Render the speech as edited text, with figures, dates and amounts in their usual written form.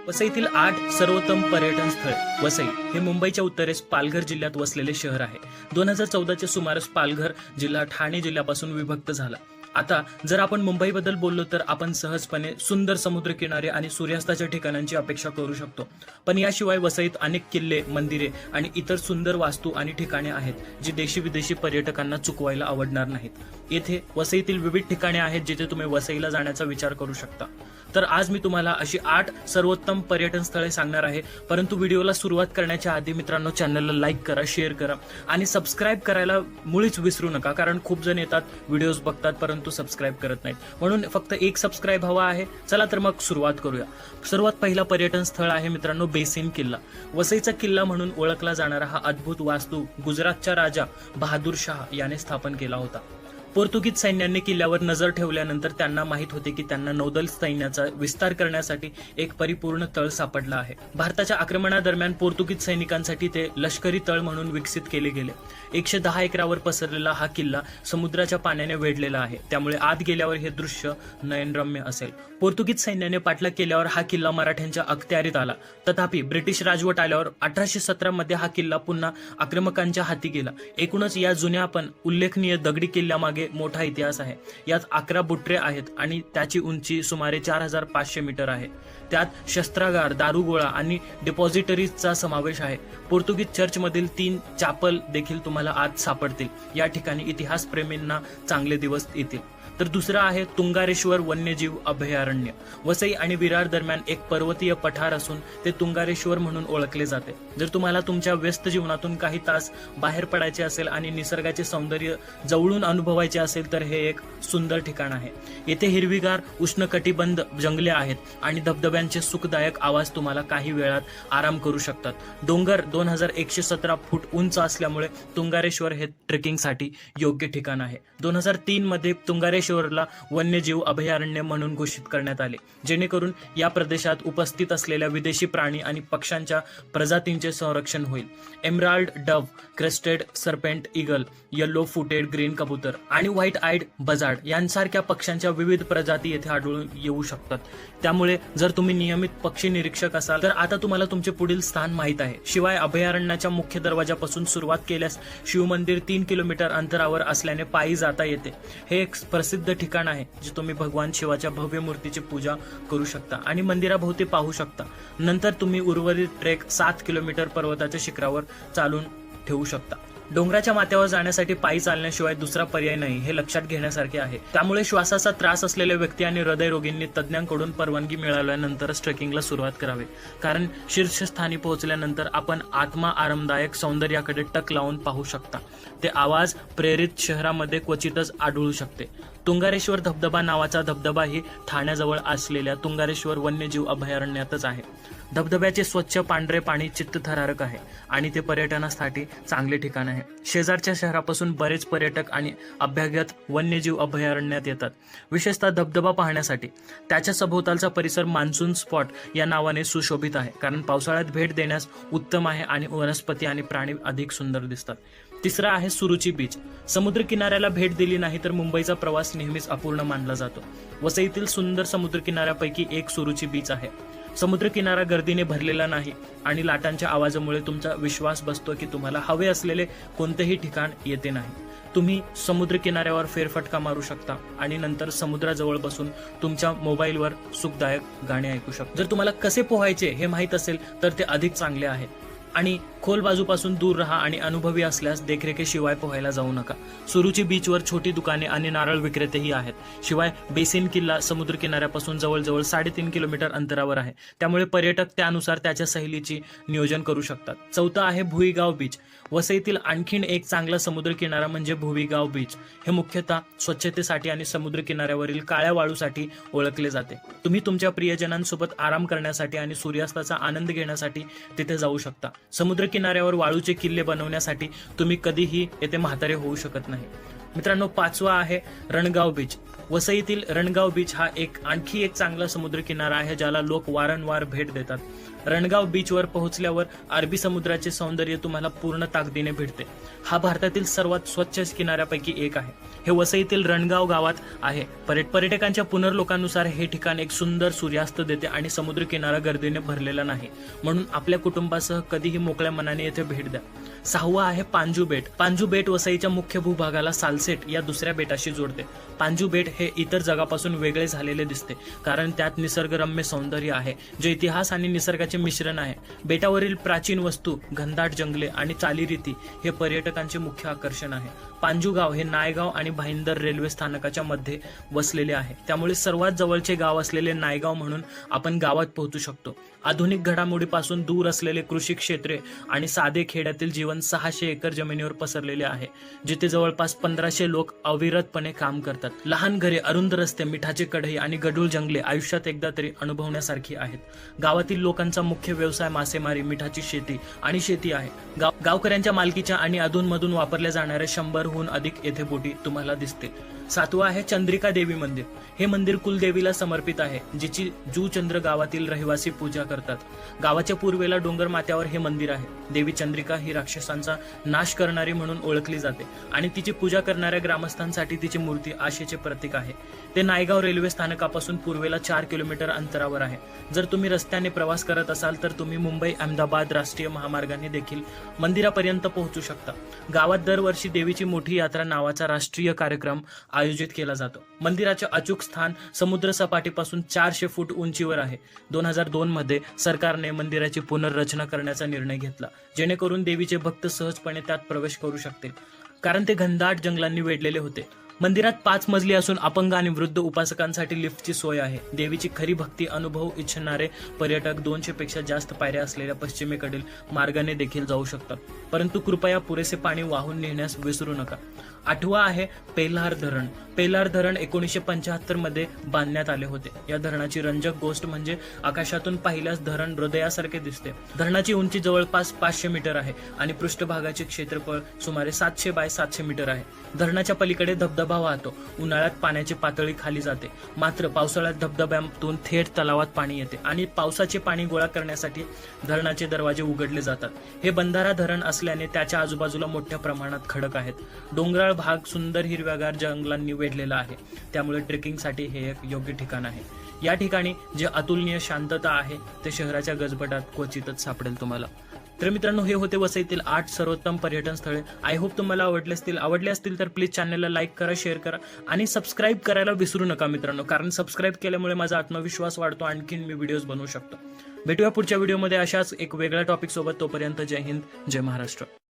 वसईतील 8 सर्वोत्तम पर्यटन स्थळ. वसई हे मुंबईच्या उत्तरेस पालघर जिल्ह्यात वसलेले शहर आहे. 2014च्या सुमारास पालघर जिल्हा ठाणे जिल्ह्यापासून विभक्त झाला. आता जर आपण मुंबईबद्दल बोललो तर आपण सहजपणे सुंदर समुद्रकिनारे आणि सूर्यास्ताच्या ठिकाणांची अपेक्षा करू शकतो. पण याशिवाय वसईत अनेक किल्ले, मंदिरे आणि इतर सुंदर वास्तू आणि ठिकाणे आहेत जी देशी विदेशी पर्यटकांना चुकवायला आवडणार नाहीत. येथे वसईतील विविध ठिकाणे आहेत जिथे तुम्ही वसईला जाण्याचा विचार करू शकता. तर आज मी तुम्हाला अशी 8 सर्वोत्तम पर्यटन स्थळे सांगणार आहे. परंतु व्हिडिओला सुरुवात करण्याच्या आधी मित्रांनो, चॅनलला लाईक करा, शेअर करा आणि सबस्क्राईब करायला मुळीच विसरू नका. कारण खूप जण येतात, व्हिडिओज बघतात परंतु सबस्क्राईब करत नाहीत. म्हणून फक्त एक सबस्क्राईब हवा आहे. चला तर मग सुरुवात करूया. सर्वात पहिला पर्यटन स्थळ आहे मित्रांनो बेसिन किल्ला. वसईचा किल्ला म्हणून ओळखला जाणारा हा अद्भुत वास्तू गुजरातच्या राजा बहादूर शाह याने स्थापन केला होता. पोर्तुगीज सैन्याने किल्ल्यावर नजर ठेवल्यानंतर त्यांना माहित होते की त्यांना नौदल सैन्याचा विस्तार करण्यासाठी एक परिपूर्ण तळ सापडला आहे. भारताच्या आक्रमणादरम्यान पोर्तुगीज सैनिकांसाठी ते लष्करी तळ म्हणून विकसित केले गेले. 110 एकरावर पसरलेला हा किल्ला समुद्राच्या पाण्याने वेढलेला आहे. त्यामुळे आत गेल्यावर हे दृश्य नयनरम्य असेल. पोर्तुगीज सैन्याने पाठलाग केल्यावर हा किल्ला मराठ्यांच्या अखत्यारीत आला. तथापि ब्रिटिश राजवट आल्यावर 1817 मध्ये हा किल्ला पुन्हा आक्रमकांच्या हाती गेला. एकूणच या जुन्या पण उल्लेखनीय दगडी किल्ल्यामागे मोठा इतिहास आहे. यात 11 बुट्रे आहेत आणि त्याची उंची सुमारे 4500 मीटर आहे. त्यात शस्त्रागार, दारुगोळा आणि डिपॉझिटरीजचा समावेश आहे. पोर्तुगीज चर्चमधील 3 चॅपल देखील तुम्हाला आत सापडतील. या ठिकाणी इतिहासप्रेमींना चांगले दिवस येतील. तर दुसरा आहे तुंगारेश्वर वन्यजीव अभयारण्य. वसई आणि विरार दरम्यान एक पर्वतीय पठार असून ते तुंगारेश्वर म्हणून ओळखले जाते. जर तुम्हाला तुमच्या व्यस्त जीवनातून काही तास बाहेर पडायचे असेल आणि निसर्गाचे सौंदर्य जवळून अनुभवायचे असेल तर हे एक सुंदर ठिकाण आहे. येथे हिरवीगार उष्णकटिबंध जंगले आहेत आणि धबधब्यांचे सुखदायक आवाज तुम्हाला काही वेळात आराम करू शकतात. डोंगर 2117 फूट उंच असल्यामुळे तुंगारेश्वर हे ट्रेकिंगसाठी योग्य ठिकाण आहे. 2003 मध्ये तुंगारेश्वरला वन्यजीव अभयारण्य म्हणून घोषित करण्यात आले, जेणेकरून या प्रदेशात उपस्थित असलेल्या विदेशी प्राणी आणि पक्ष्यांच्या प्रजातींचे संरक्षण होईल. Emerald dove, crested serpent eagle, yellow footed green कबूतर आणि व्हाईट आईड बजार्ड यांसारख्या पक्ष्यांच्या विविध प्रजाती येथे आढळून येऊ शकतात. त्यामुळे जर तुम्ही नियमित पक्षी निरीक्षक असाल तर आता तुम्हाला तुमचे पुढील स्थान माहीत आहे. शिवाय अभयारण्याच्या मुख्य दरवाजापासून सुरुवात केल्यास शिवमंदिर 3 किलोमीटर अंतरावर असल्याने पायी जाता येते. हे एक प्रसिद्ध ठिकाण आहे जे तुम्ही भगवान शिवाच्या भव्य मूर्तीची पूजा करू शकता आणि मंदिराभोवती पाहू शकता. नंतर तुम्ही उर्वरित ट्रेक 7 किलोमीटर पर्वताच्या शिखरावर चालून ठेवू शकता. डोंगराच्या माथ्यावर जाण्यासाठी पायी चालण्याशिवाय दुसरा पर्याय नाही हे लक्षात घेण्यासारखे आहे. त्यामुळे श्वासाचा त्रास असलेल्या व्यक्ती आणि हृदयरोगींनी तज्ज्ञांकडून परवानगी मिळाल्यानंतरच ट्रेकिंगला सुरुवात करावी. कारण शीर्षस्थानी पोहोचल्यानंतर आपण आत्मा आरामदायक सौंदर्याकडे टक लावून पाहू शकता. ते आवाज प्रेरित शहरामध्ये क्वचितच आढळू शकते. तुंगारेश्वर धबधबा नावाचा धबधबाही ठाण्याजवळ असलेल्या तुंगारेश्वर वन्यजीव अभयारण्यातच आहे. धबधब्याचे स्वच्छ पांढरे पाणी चित्तथरारक आहे आणि ते पर्यटनासाठी चांगले ठिकाण आहे. शेजारच्या शहरापासून बरेच पर्यटक आणि अभ्यागत वन्यजीव अभयारण्यात येतात, विशेषतः धबधबा पाहण्यासाठी. त्याच्या सभोवतालचा परिसर मान्सून स्पॉट या नावाने सुशोभित आहे, कारण पावसाळ्यात भेट देण्यास उत्तम आहे आणि वनस्पती आणि प्राणी अधिक सुंदर दिसतात. तिसरा आहे सुरुची बीच. समुद्र किनाऱ्याला भेट दिली नाही तर मुंबईचा प्रवास नेहमीच अपूर्ण मानला जातो. वसईतील सुंदर समुद्र किनाऱ्यापैकी एक सुरुची बीच आहे. समुद्र किनारा गर्दीने भरलेला नाही आणि लाटांच्या आवाजामुळे तुमचा विश्वास बसतो की तुम्हाला हवे असलेले कोणतेही ठिकाण येते नाही. तुम्ही समुद्र किनाऱ्यावर फेरफटका मारू शकता आणि नंतर समुद्राजवळ बसून तुमच्या मोबाईलवर सुखदायक गाणे ऐकू शकता. जर तुम्हाला कसे पोहायचे हे माहीत असेल तर ते अधिक चांगले आहे. आणि खोल बाजूपासून दूर राहा आणि अनुभवी असल्यास देखरेखीशिवाय पोहायला जाऊ नका. सुरुची बीचवर छोटी दुकाने आणि नारळ विक्रेतेही आहेत. शिवाय बेसिन किल्ला समुद्र किनाऱ्यापासून जवळजवळ 3.5 किलोमीटर अंतरावर आहे. त्यामुळे पर्यटक त्यानुसार त्याच्या सहलीची नियोजन करू शकतात. चौथा आहे भुईगाव बीच. वसईतील आणखीन एक चांगला समुद्र किनारा म्हणजे भुईगाव बीच. हे मुख्यतः स्वच्छतेसाठी आणि समुद्र किनाऱ्यावरील काळ्या वाळूसाठी ओळखले जाते. तुम्ही तुमच्या प्रियजनांसोबत आराम करण्यासाठी आणि सूर्यास्ताचा आनंद घेण्यासाठी तिथे जाऊ शकता. समुद्र किनाऱ्यावर वाळूचे किल्ले बनवण्यासाठी तुम्ही कधीही येथे म्हातारे होऊ शकत नाही. मित्रांनो, 5वा आहे रणगाव बीच. वसईतील रणगाव बीच हा आणखी एक चांगला समुद्रकिनारा आहे ज्याला लोक वारंवार भेट देतात. रणगाव बीचवर पोहोचल्यावर अरबी समुद्राचे सौंदर्य तुम्हाला पूर्ण ताकदीने भेटते. हा भारतातील सर्वात स्वच्छ किनाऱ्यापैकी एक आहे. हे वसईतील रणगाव गावात आहे. पर्यटकांच्या पुनर्लोकानुसार हे ठिकाण एक सुंदर सूर्यास्त देते आणि समुद्र किनारा गर्दीने भरलेला नाही, म्हणून आपल्या कुटुंबासह कधीही मोकळ्या मनाने येथे भेट द्या. 6वा आहे पांजू बेट. पांजू बेट वसईच्या मुख्य भूभागाला सालसेट या दुसऱ्या बेटाशी जोडते. पांजू बेट हे इतर जगापासून वेगळे झालेले दिसते कारण त्यात निसर्गरम्य सौंदर्य आहे जे इतिहास आणि निसर्गाचे मिश्रण आहे. बेटावरील प्राचीन वस्तू, घनदाट जंगले आणि चालीरीती हे पर्यटकांचे मुख्य आकर्षण आहे. पांजू गाव हे नायगाव आणि भाईंदर रेल्वे स्थानकाच्या मध्ये वसलेले आहे, त्यामुळे सर्वात जवळचे गाव असलेले नायगाव म्हणून आपण गावात पोहोचू शकतो. आधुनिक घडामोडीपासून दूर असलेले कृषी क्षेत्रे आणि साधे खेड्यातील जीवन 600 एकर जमिनीवर पसरलेले आहे, जिथे जवळपास 1500 लोक अविरतपणे काम करतात. लहान घरे, अरुंद रस्ते, मिठाचे कढई आणि गडूळ जंगले आयुष्यात एकदा तरी अनुभवण्यासारखी आहेत. गावातील लोकांचा मुख्य व्यवसाय मासेमारी, मिठाची शेती आणि शेती आहे. गावकऱ्यांच्या मालकीच्या आणि अधूनमधून वापरल्या जाणाऱ्या 100हून अधिक येथे बोटी तुम्हाला दिसतील. 7वा आहे चंद्रिका देवी मंदिर. हे मंदिर कुलदेवीला समर्पित आहे, जिची जूचंद्र गावातील रहिवासी पूजा करतात. गावाच्या पूर्वेला डोंगर माथ्यावर हे मंदिर आहे. देवी चंद्रिका ही राक्षसांचा नाश करणारी म्हणून ओळखली जाते आणि तिची पूजा करणाऱ्या ग्रामस्थांसाठी तिची मूर्ती आशेचे प्रतीक आहे. ते नायगाव रेल्वे स्थानकापासून पूर्वेला 4 किलोमीटर अंतरावर आहे. जर तुम्ही रस्त्याने प्रवास करत असाल तर तुम्ही मुंबई अहमदाबाद राष्ट्रीय महामार्गाने देखील मंदिरापर्यंत पोहोचू शकता. गावात दरवर्षी देवीची मोठी यात्रा नावाचा राष्ट्रीय कार्यक्रम आयोजित केला जातो. मंदिराचे अचूक स्थान समुद्र सपाटीपासून 400 फूट उंचीवर आहे. 2002 मध्ये सरकारने मंदिराची पुनर्रचना करण्याचा निर्णय घेतला, जेणेकरून देवीचे भक्त सहजपणे त्यात प्रवेश करू शकतील, कारण ते घनदाट जंगलांनी वेढलेले होते. मंदिरात 5 मजली असून अपंग आणि वृद्ध उपासकांसाठी लिफ्टची सोय आहे. देवीची खरी भक्ती अनुभव इच्छिणारे पर्यटक 200 पेक्षा जास्त पायऱ्या असलेल्या पश्चिमेकडील मार्गाने देखील जाऊ शकतात, परंतु कृपया पुरेसे पाणी वाहून नेण्यास विसरू नका. 8वा आहे पेल्हार धरण. पेल्हार धरण 1975 मध्ये बांधण्यात आले होते. या धरणाची रंजक गोष्ट म्हणजे आकाशातून पाहिल्यास धरण हृदयासारखे दिसते. धरणाची उंची जवळपास 500 मीटर आहे आणि पृष्ठभागाचे क्षेत्रफळ सुमारे 700 बाय 700 मीटर आहे. धरणाच्या पलीकडे धबधबा वाहतो. उन्हाळ्यात पाण्याची पातळी खाली जाते, मात्र पावसाळ्यात धबधब्यातून थेट तलावात पाणी येते आणि पावसाचे पाणी गोळा करण्यासाठी धरणाचे दरवाजे उघडले जातात. हे बंधारा धरण असल्याने त्याच्या आजूबाजूला मोठ्या प्रमाणात खडक आहेत. डोंगराळ भाग सुंदर हिरव्यागार जंगलांनी वेढलेला आहे, त्यामुळे ट्रेकिंगसाठी हे एक योग्य ठिकाण आहे. या ठिकाणी जे अतुलनीय शांतता आहे ते शहराच्या गजबटात क्वचितच सापडेल तुम्हाला. तर मित्रांनो, हे होते वसईतील 8 सर्वोत्तम पर्यटन स्थळे. आय होप तुम्हाला आवडले असतील तर प्लीज चॅनलला लाईक करा, शेअर करा आणि सबस्क्राईब करायला विसरू नका मित्रांनो, कारण सबस्क्राईब केल्यामुळे माझा आत्मविश्वास वाढतो, आणखीन मी व्हिडिओज बनवू शकतो. भेटूया पुढच्या व्हिडिओमध्ये अशाच एक वेगळ्या टॉपिक सोबत. तोपर्यंत जय हिंद, जय महाराष्ट्र.